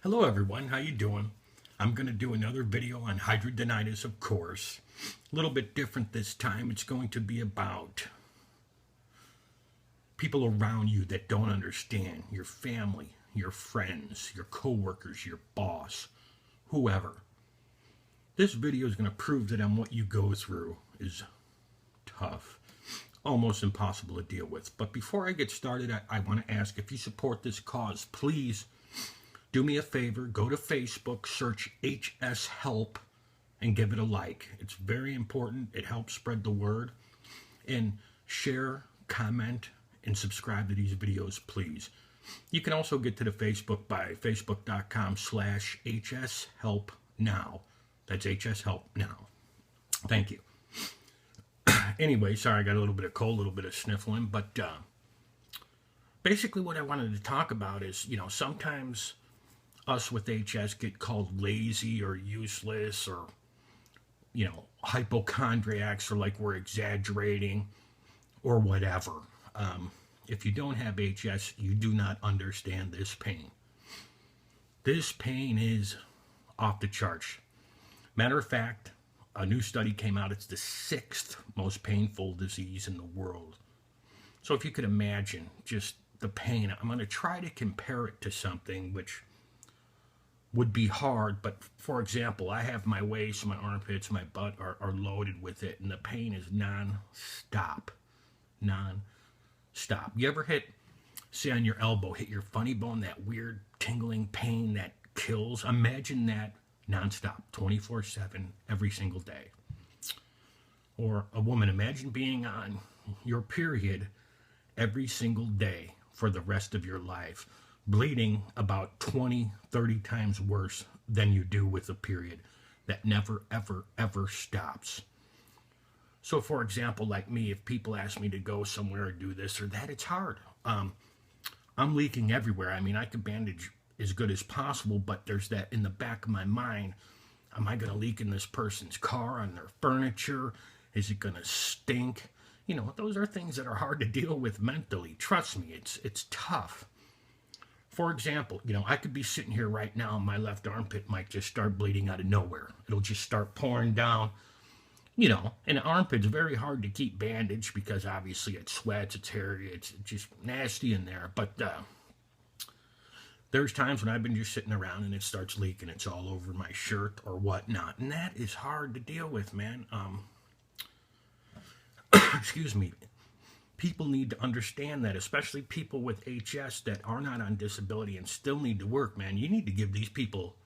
Hello everyone, how you doing? I'm going to do another video on hidradenitis, of course. A little bit different this time. It's going to be about people around you that don't understand, your family, your friends, your coworkers, your boss, whoever. This video is going to prove to them what you go through is tough, almost impossible to deal with. But before I get started, I want to ask, if you support this cause, please do me a favor, go to Facebook, search HS Help, and give it a like. It's very important. It helps spread the word. And share, comment, and subscribe to these videos, please. You can also get to the Facebook by facebook.com/HS Help Now. That's HS Help Now. Thank you. Anyway, sorry, I got a little bit of cold, a little bit of sniffling, but basically what I wanted to talk about is, sometimes us with HS get called lazy or useless or, hypochondriacs, or like we're exaggerating or whatever. If you don't have HS, you do not understand this pain. This pain is off the charts. Matter of fact, a new study came out. It's the 6th most painful disease in the world. So if you could imagine just the pain, I'm going to try to compare it to something which would be hard, but for example, I have my waist, my armpits, my butt are loaded with it, and the pain is non-stop. Non-stop. You ever say on your elbow, hit your funny bone, that weird tingling pain that kills? Imagine that non-stop, 24/7, every single day. Or a woman, imagine being on your period every single day for the rest of your life, bleeding about 20, 30 times worse than you do with a period that never, ever, ever stops. So, for example, like me, if people ask me to go somewhere or do this or that, it's hard. I'm leaking everywhere. I mean, I could bandage as good as possible, but there's that in the back of my mind. Am I going to leak in this person's car, on their furniture? Is it going to stink? Those are things that are hard to deal with mentally. Trust me, it's tough. For example, I could be sitting here right now and my left armpit might just start bleeding out of nowhere. It'll just start pouring down. And the armpit's very hard to keep bandaged because obviously it sweats, it's hairy, it's just nasty in there. But there's times when I've been just sitting around and it starts leaking. It's all over my shirt or whatnot. And that is hard to deal with, man. Excuse me. People need to understand that, especially people with HS that are not on disability and still need to work, man. You need to give these people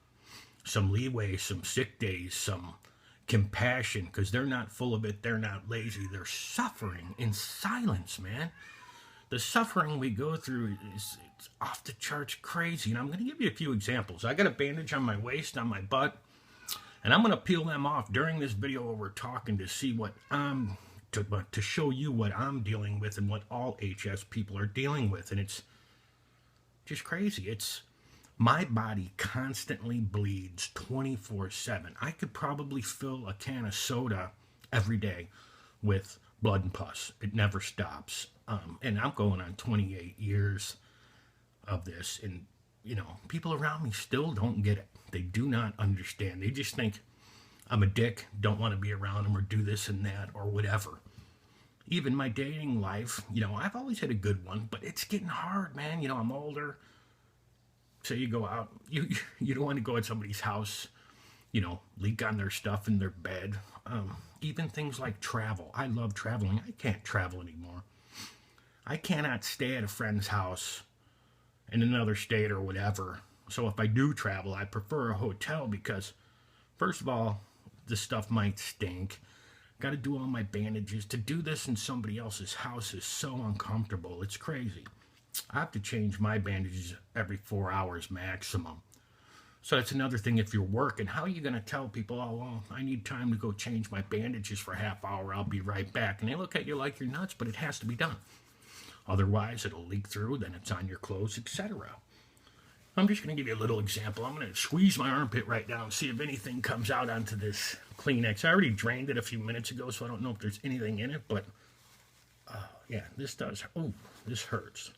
some leeway, some sick days, some compassion, because they're not full of it. They're not lazy. They're suffering in silence, man. The suffering we go through is it's off the charts crazy. And I'm going to give you a few examples. I got a bandage on my waist, on my butt, and I'm going to peel them off during this video while we're talking to see what to show you what I'm dealing with and what all HS people are dealing with. And it's just crazy. It's my body constantly bleeds 24/7. I could probably fill a can of soda every day with blood and pus. It never stops. And I'm going on 28 years of this. And, people around me still don't get it. They do not understand. They just think I'm a dick, don't want to be around them or do this and that or whatever. Even my dating life, I've always had a good one, but it's getting hard, man. I'm older. So you go out, you don't want to go at somebody's house, leak on their stuff in their bed. Even things like travel. I love traveling. I can't travel anymore. I cannot stay at a friend's house in another state or whatever. So if I do travel, I prefer a hotel because, first of all, the stuff might stink. Got to do all my bandages. To do this in somebody else's house is so uncomfortable. It's crazy. I have to change my bandages every 4 hours maximum. So that's another thing if you're working. How are you going to tell people, oh, well, I need time to go change my bandages for a half hour. I'll be right back. And they look at you like you're nuts, but it has to be done. Otherwise, it'll leak through, then it's on your clothes, etc. I'm just going to give you a little example. I'm going to squeeze my armpit right down and see if anything comes out onto this Kleenex. I already drained it a few minutes ago, so I don't know if there's anything in it, but yeah, this does. Oh, this hurts.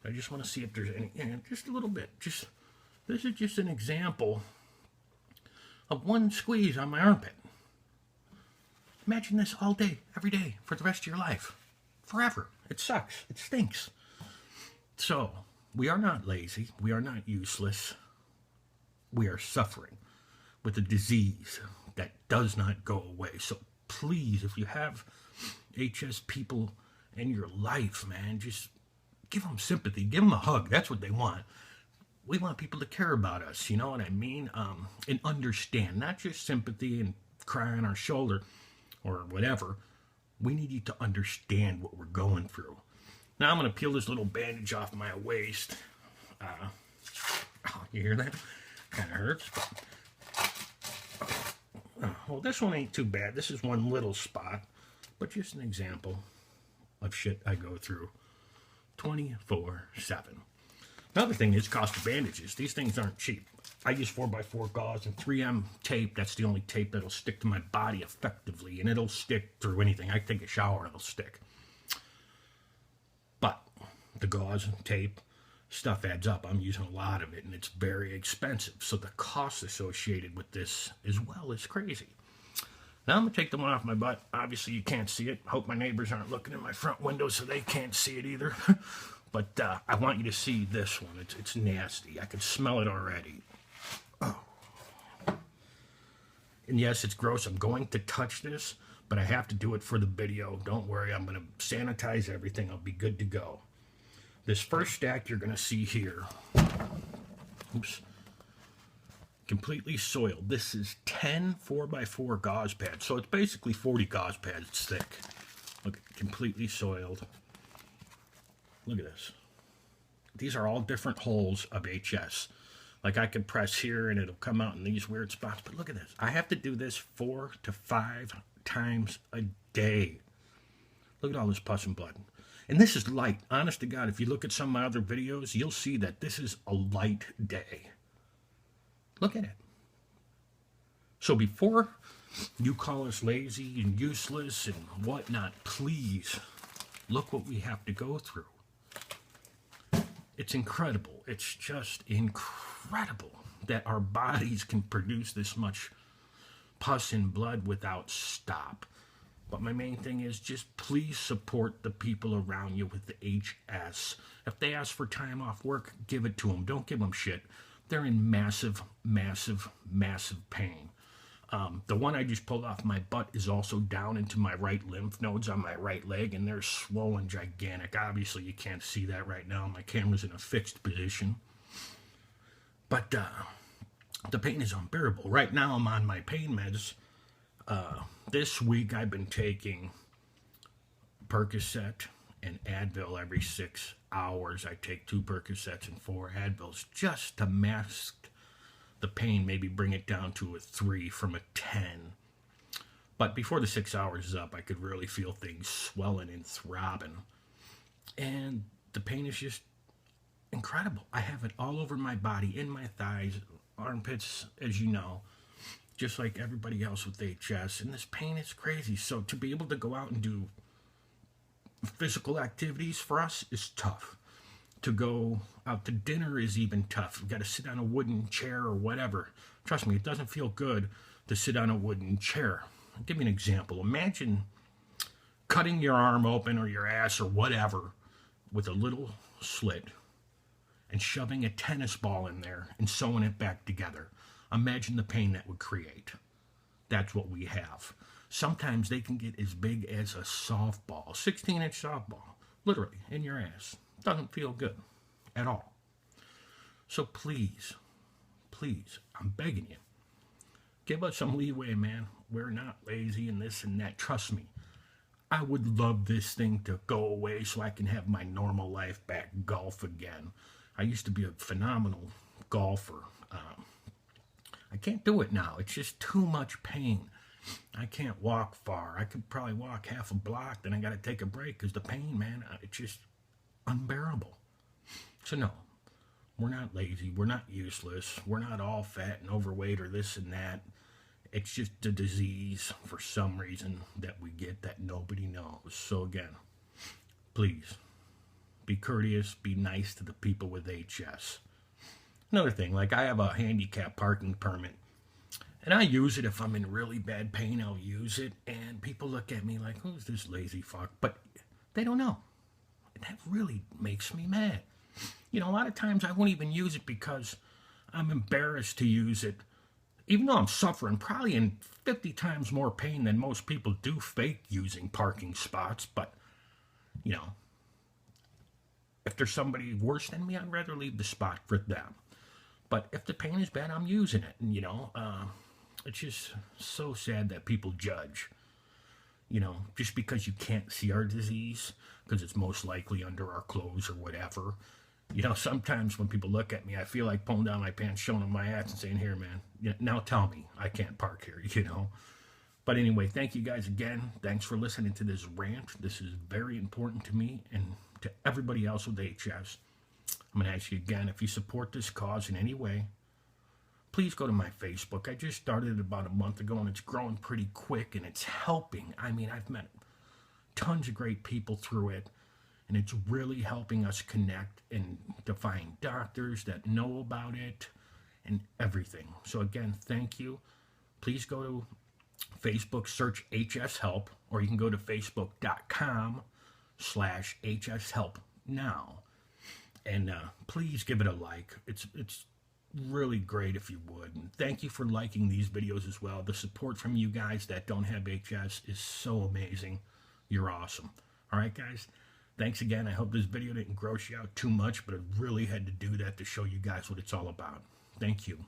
I just want to see if there's any, just a little bit. Just This is just an example of one squeeze on my armpit. Imagine this all day, every day, for the rest of your life. Forever. It sucks. It stinks. So, we are not lazy. We are not useless. We are suffering with a disease that does not go away. So please, if you have HS people in your life, man, just give them sympathy. Give them a hug. That's what they want. We want people to care about us, you know what I mean? And understand, not just sympathy and cry on our shoulder or whatever. We need you to understand what we're going through. Now I'm going to peel this little bandage off my waist. You hear that? Kind of hurts. But, well, this one ain't too bad. This is one little spot. But just an example of shit I go through 24/7. Another thing is cost of bandages. These things aren't cheap. I use 4x4 gauze and 3M tape. That's the only tape that'll stick to my body effectively. And it'll stick through anything. I take a shower, it'll stick. But the gauze and tape stuff adds up. I'm using a lot of it, and it's very expensive. So the cost associated with this as well is crazy. Now I'm going to take the one off my butt. Obviously, you can't see it. Hope my neighbors aren't looking in my front window so they can't see it either. But I want you to see this one. It's nasty. I can smell it already. Oh. And yes, it's gross. I'm going to touch this, but I have to do it for the video. Don't worry. I'm going to sanitize everything. I'll be good to go. This first stack you're going to see here, oops, completely soiled. This is 10 4x4 gauze pads. So it's basically 40 gauze pads thick. Look, completely soiled. Look at this. These are all different holes of HS. Like I can press here and it'll come out in these weird spots. But look at this. I have to do this 4 to 5 times a day. Look at all this pus and blood. And this is light. Honest to God, if you look at some of my other videos, you'll see that this is a light day. Look at it. So before you call us lazy and useless and whatnot, please look what we have to go through. It's incredible. It's just incredible that our bodies can produce this much pus and blood without stop. But my main thing is just please support the people around you with the HS. If they ask for time off work, give it to them. Don't give them shit. They're in massive, massive, massive pain. The one I just pulled off my butt is also down into my right lymph nodes on my right leg, and they're swollen gigantic. Obviously, you can't see that right now. My camera's in a fixed position. But the pain is unbearable. Right now, I'm on my pain meds. This week, I've been taking Percocet and Advil every 6 hours. I take 2 Percocets and 4 Advils just to mask the pain, maybe bring it down to a 3 from a 10. But before the 6 hours is up, I could really feel things swelling and throbbing. And the pain is just incredible. I have it all over my body, in my thighs, armpits, as you know, just like everybody else with HS. And this pain is crazy. So to be able to go out and do physical activities for us is tough. To go out to dinner is even tough. You've got to sit on a wooden chair or whatever. Trust me, it doesn't feel good to sit on a wooden chair. I'll give you an example. Imagine cutting your arm open or your ass or whatever with a little slit and shoving a tennis ball in there and sewing it back together. Imagine the pain that would create. That's what we have. Sometimes they can get as big as a softball, 16-inch softball, literally in your ass. Doesn't feel good at all. So please, please, I'm begging you, give us some leeway, man. We're not lazy and this and that. Trust me, I would love this thing to go away so I can have my normal life back, golf again. I used to be a phenomenal golfer. I can't do it now. It's just too much pain. I can't walk far. I could probably walk half a block, then I got to take a break because the pain, man, it's just unbearable. So no, we're not lazy. We're not useless. We're not all fat and overweight or this and that. It's just a disease for some reason that we get that nobody knows. So again, please be courteous, be nice to the people with HS. Another thing, like I have a handicap parking permit, and I use it if I'm in really bad pain. I'll use it, and people look at me like, "Who's this lazy fuck?" But they don't know. That really makes me mad. You know, a lot of times I won't even use it because I'm embarrassed to use it, even though I'm suffering probably in 50 times more pain than most people do fake using parking spots. But, you know, if there's somebody worse than me, I'd rather leave the spot for them. But if the pain is bad, I'm using it. And, you know, it's just so sad that people judge. You know, just because you can't see our disease, because it's most likely under our clothes or whatever. You know, sometimes when people look at me, I feel like pulling down my pants, showing them my ass and saying, "Here, man, now tell me I can't park here," you know. But anyway, thank you guys again. Thanks for listening to this rant. This is very important to me and to everybody else with HS. I'm going to ask you again, if you support this cause in any way, please go to my Facebook. I just started it about a month ago, and it's growing pretty quick, and it's helping. I mean, I've met tons of great people through it, and it's really helping us connect and to find doctors that know about it and everything. So again, thank you. Please go to Facebook, search HS Help, or you can go to facebook.com/HS Help now. And please give it a like. It's really great if you would. And thank you for liking these videos as well. The support from you guys that don't have HS is so amazing. You're awesome. All right, guys. Thanks again. I hope this video didn't gross you out too much, but I really had to do that to show you guys what it's all about. Thank you.